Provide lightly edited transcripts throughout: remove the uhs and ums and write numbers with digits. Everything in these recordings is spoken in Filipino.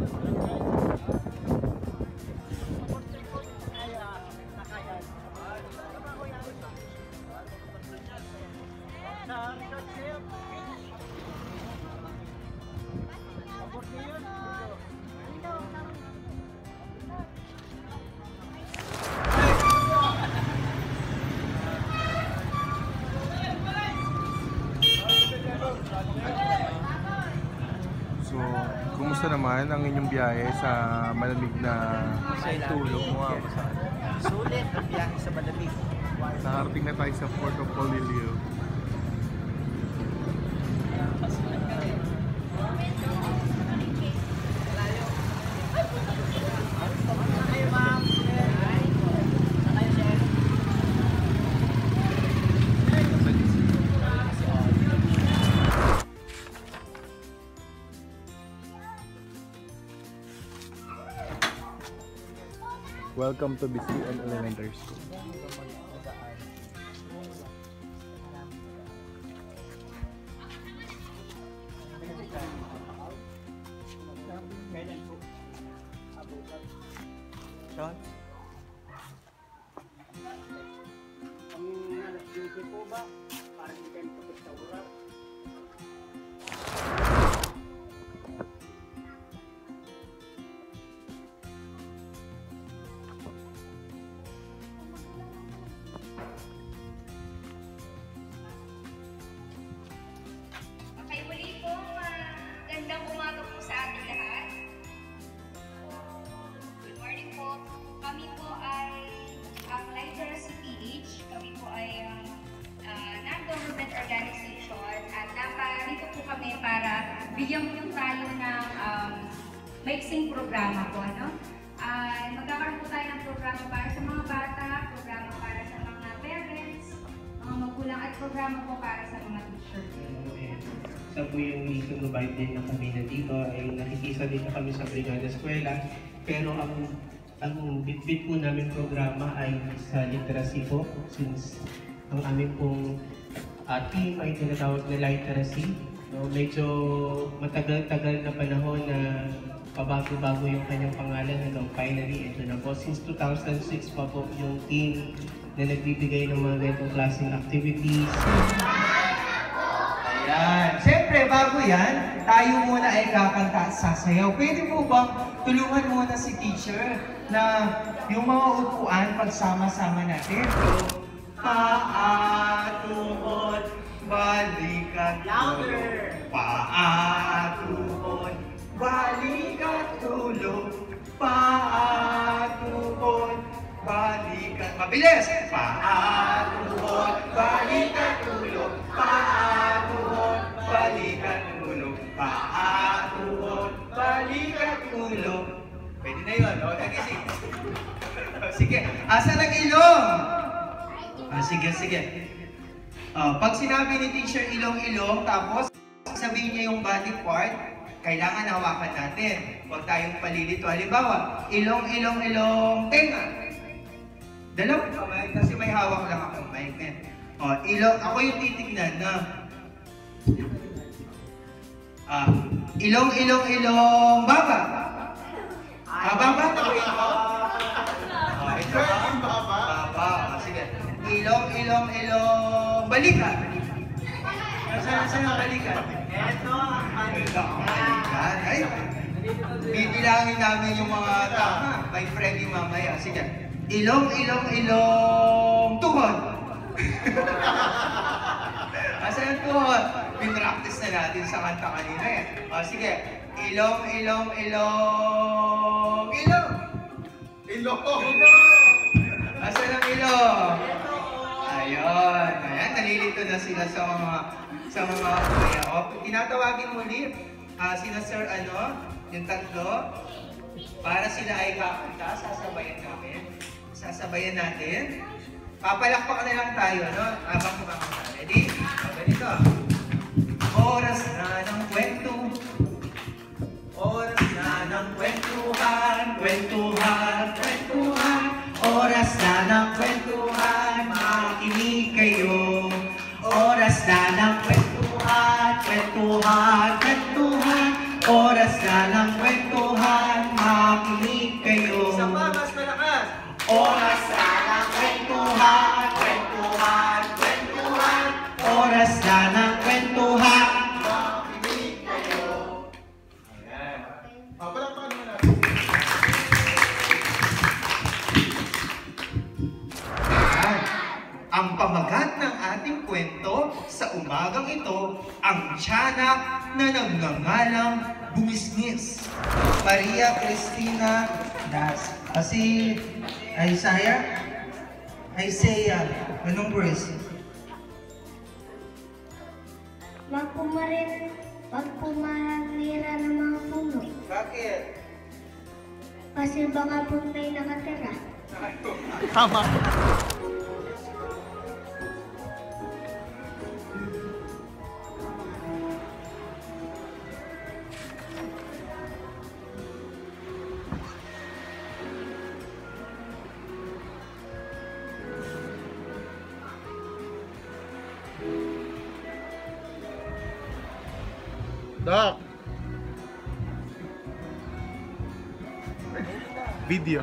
So, kumusta naman ang inyong biyahe sa malamig na tulog mo? Sulit ang biyahe sa malamig. Nakarating na tayo sa Port of Polillo. Welcome to BCN Elementary School. Sean? Ang alas-12 po ba? Parang hindi kayo tapos sa oras. Okay, muli po, gandang umaga po sa ating lahat. Good morning po. Kami po ay ang Literacy PH. Kami po ay non-government organization at naparito po kami para bigyan po tayo ng mixing programa po. No? Magkakaroon po tayo ng programa para sa mga bata, programa para sa mga parents, mga magulang at programa po para sa mga teacher. Sa po yung reason why din na kami nandito ay nakikisa din na kami sa Brigada Eskwela. Pero ang bit-bit po namin programa ay sa literacy po, since ang aming pong team ay tinatawag na literacy. No, medyo matagal-tagal na panahon na pabago-bago yung kanyang pangalan hanggang finally ito na po. Since 2006 pa po yung team na nagbibigay ng mga ganitong klaseng activities. Ayan. Siyempre, bago yan, tayo muna ay kakanta at sasayaw. Pwede po bang tulungan muna si teacher na yung mga upuan pagsama-sama natin? Paa, tuhod, balikat, Louder! Paa, tuhod, balikat, tulog. Paa, tuhod, balikat. Mabilis! Paa, tuhod, balikat, tulog. Paa, tuhod, balikat, tulog. Paa, tuhod, balikat, tulog. Pwede na yun. O, nagising. Sige. Asan ang ilong? Sige. Pag sinabi ni teacher ilong-ilong, tapos sabihin niya yung body part, kailangan hawakan natin. Huwag tayong palilito. Halimbawa, ilong-ilong-ilong, tenga. Dalawang kamay, kasi may hawak lang akong mic. Ilong, ako yung titignan na. Ilong-ilong-ilong, baba. Baba na ko ito. Ito, baba. Sige. Ilong-ilong-ilong, balikan. Saan ang balikan? Ito ang Balikan. Ay, bibilangin namin yung mga tama. May Freddy mamaya. Sige. Ilong-ilong-ilong, tuhod. Asan ang tuhod? Pinractice na natin sa kanta kanina eh. Sige. Ilong-ilong-ilong, ilong. Asan ang ilong? Ayun. Ayan, nalilito na sila sa mga kuya. Tinatawagin muli sila sir yung tatlo. Para sila ay kakanta, sasabayan natin. Papalakpak na lang tayo, no? Habang kumakanta. Ready? Ganito. Oras na ng kwento. Oras na ng kwentuhan. Oras na ng kwentuhan. Makinig kayo. Oras na ng kwentuhan. Oras na ng kwentuhan. sa umagang ito ang tiyanak na nagngangalang Bungisngis. Maria Cristina Nas. Si Isaiah, anong verse? Wag pumarira ng mga puno. Bakit? Kasi baka po may nakatira. Tama. Doc! Video.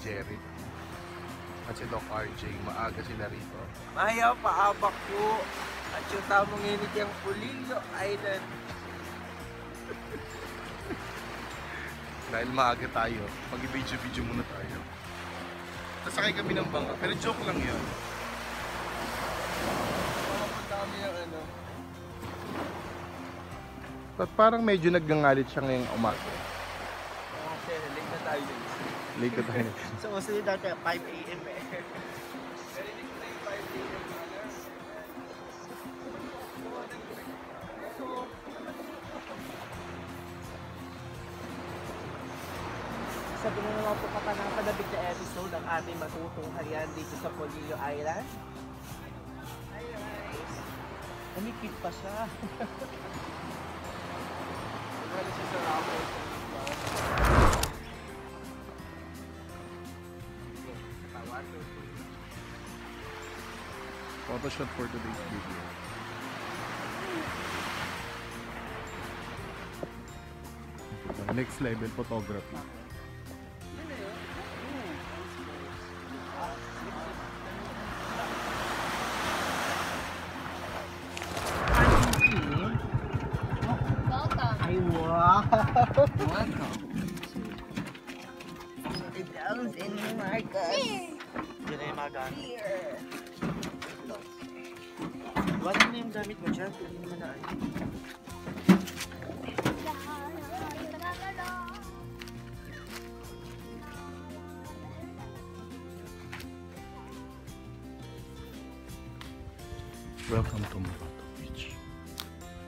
Jerry at si Doc RJ, maaga sila rito. Maya paabak po at yung tamang init yung Pulillo Island. Dahil maaga tayo, mag-video-video muna tayo. Nasakay kami ng bangka, pero joke lang yun. Makapunta kami ng ano. At parang medyo nagngangalit siya ngayong umaga. Okay, late na tayo din. Late na tayo. So, kasi dati 5 AM eh. Narinig ko na yung 5 AM Sabi na naman po kapanapalabig na episode ang ating matutunghayan dito sa Pulillo Island. Hi guys! Umipit pa siya. Wala siya sa raffles. Photoshoot for today's video. Next level photography. Ay, wow! Down in Marcos. Diyan na yung mga gamit. Wala na yung gamit mo dyan. Hindi naman na ano. Welcome to Mabato Beach.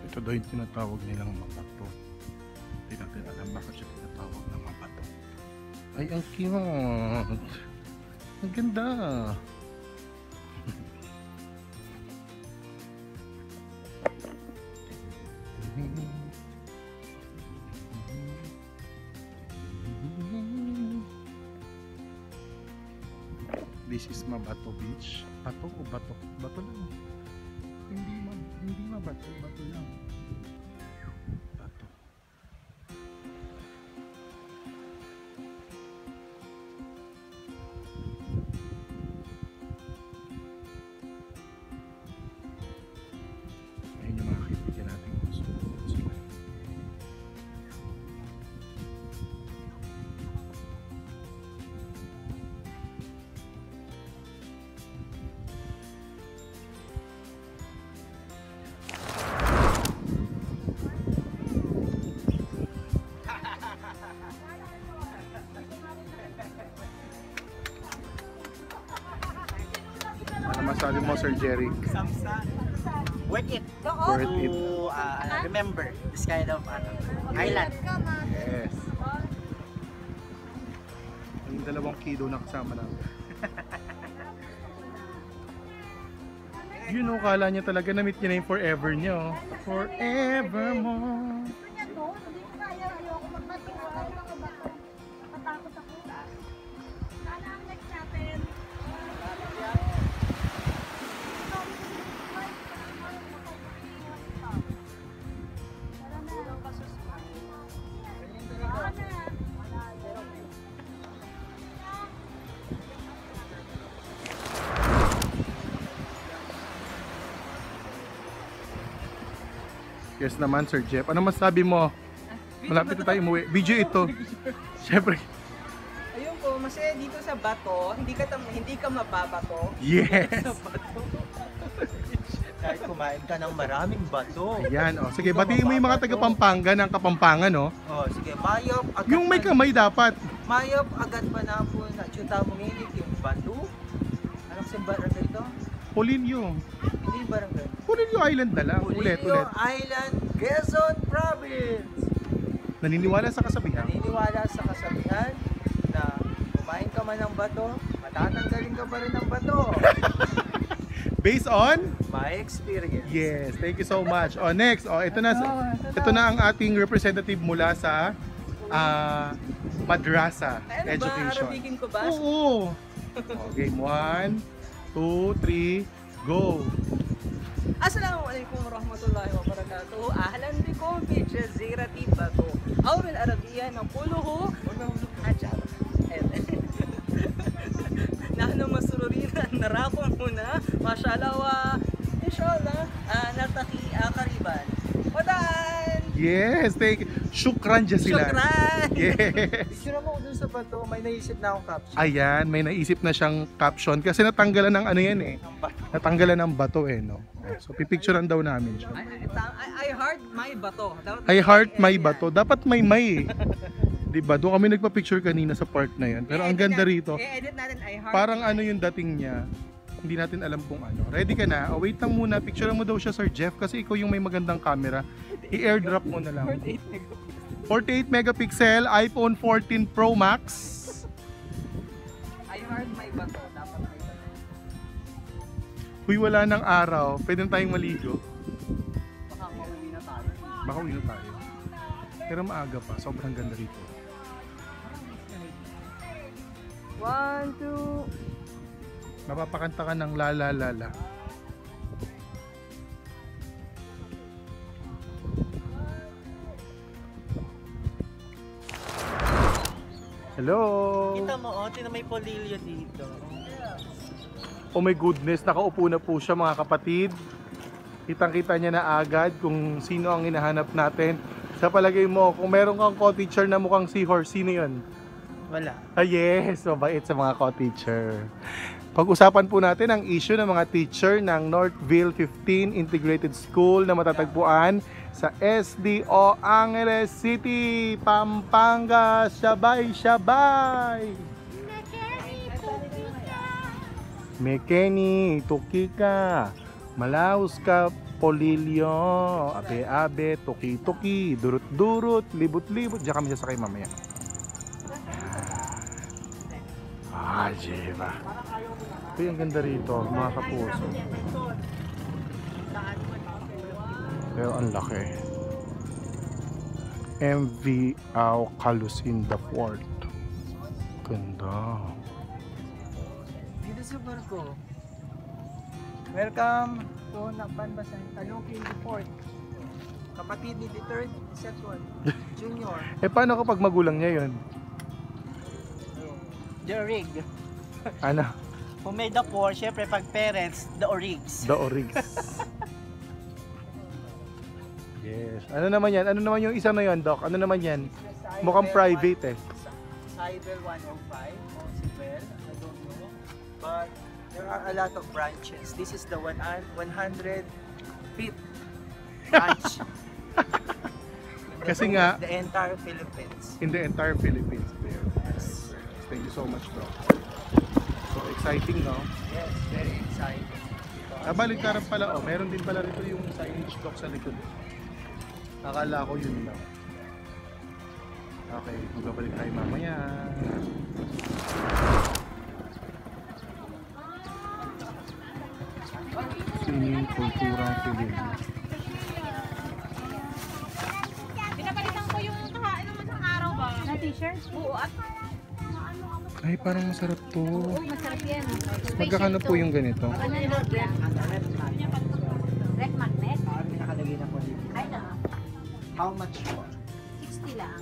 Ito daw yung tinatawag nilang Mabato. Hindi natin alam bakit siya tinatawag na Mabato. Ay, ang cute! Ang ganda! This is Mabato Beach. Bato o bato? Bato lang. Hindi mabato, bato lang. Bato. Ayun yung mga kaibigan natin. masasabi mo, Sir Jerry? Worth it. Worth it. To remember this kind of island. Yes. Yung 2 kilo na kasama namin. You know, kala niya talaga na-meet niya na yung forever niya. Oh. Forevermore. Yes naman, Sir Jeff. Ano masabi mo? Malapit na tayo umuwi. Video ito. Siyempre. Ayun po, masaya dito sa bato, hindi ka mababato. Yes. Sa bato. Kahit kumain ka ng maraming bato. Ayan, oh. Sige, batiin mo yung mga taga Pampanga ng Kapampangan, no? Oh, sige, mayop agad. Yung may kamay dapat. Mayop agad pa na po na chuta mo minit yung bato. Anong sa barangay ito? Polillo. Hindi yung barangay. Polillo Island na lang. Ulit. Island, Quezon Province. Naniniwala sa kasabihan. Naniniwala sa kasabihan na kumain ka man ng bato, matatanggalin ka pa rin ng bato. Based on? My experience. Yes, thank you so much. Oh, next. Oh, ito na ang ating representative mula sa madrasa Ano education. ba? Arabikin ko ba? Oo. Okay, 1, 2, 3, go. Assalamualaikum warahmatullahi wabarakatuh. Ahlan bikum fi jazirati Bato. أو بالعربية نقوله عجب. نحن مسرورين أن نراكم هنا ما شاء الله وإن شاء الله نلتقي قريبا. وداعاً. Yes, thank you. Shukran Jasilan. Shukran. Yes. Picture mo dun sa bato, may naisip na akong caption. Ayan, may naisip na siyang caption kasi natanggalan ng ano yan eh. Natanggalan ng bato eh, no? So, pipicturean daw namin siya. I heart my bato. I heart my bato. Dapat may eh. Diba? Doon kami nagpa-picture kanina sa park na yan. Pero ang ganda rito. I-edit natin I heart. Parang ano yung dating niya. Hindi natin alam kung ano. Ready ka na? Oh, wait lang muna. Picturean mo daw siya, Sir Jeff, kasi ikaw yung may magandang camera. I-airdrop mo na lang. 48 megapixel, iPhone 14 Pro Max. I heart my bato. Dapat may bato. Huy, wala ng araw. Pwede na tayong maligo. Baka mauwi na tayo. Baka uwi na tayo. Pero maaga pa. Sobrang ganda rito. 1, 2. Mapapakanta ka ng la la la la. Hello! Kita mo, tinan may polilyo dito. Oh my goodness, nakaupo na po siya mga kapatid. Kitang-kita niya na agad kung sino ang hinahanap natin. Sa palagay mo, kung meron kang co-teacher na mukhang seahorse, sino yun? Wala. Ah yes, mabait sa mga co-teacher. Pag-usapan po natin ang issue ng mga teacher ng Northville 15 Integrated School na matatagpuan sa SDO Angeles City, Pampanga. Shabay! Mekeni, Tukika, Malauska, Polilyo, Abe-abe, Tuki-tuki, Durut-durut, Libut-libut. Diyan kami sasakay mamaya. Diba? Uy, ang ganda rito, mga kapuso. Pero ang laki. MV Calusinda Fort. Ganda. Dito sa barko. Welcome to Nakbanbasan, Talukin Fort. Kapatid ni the third section, junior. Paano kapag magulang niya yun? The rig. Ano? Kung may the four, syempre pag parents, the origs. The Origs. Yes. Ano naman yan? Ano naman yung isa na yun, Doc? Ano naman yan? Mukhang private eh. Cyber 105, Osibel, I don't know. But there are a lot of branches. This is the 105th branch. Kasi nga, The entire Philippines. in the entire Philippines there. Thank you so much, bro. So exciting, no? Yes, very exciting. Baliktaran pala, oh. Meron din pala rito yung signage clock sa likod. Akala ko yun lang. Okay, magbabalik tayo mamaya. Sining kulturang Pilipino. Pinapalitan ko yung kahain naman ng araw ba? Na t-shirt? Oo, at Ay, parang masarap to. masarap yan. Magkakano po yung ganito? Red magnet? Nakalagay na po dito. Ay, no. How much po? 60 lang.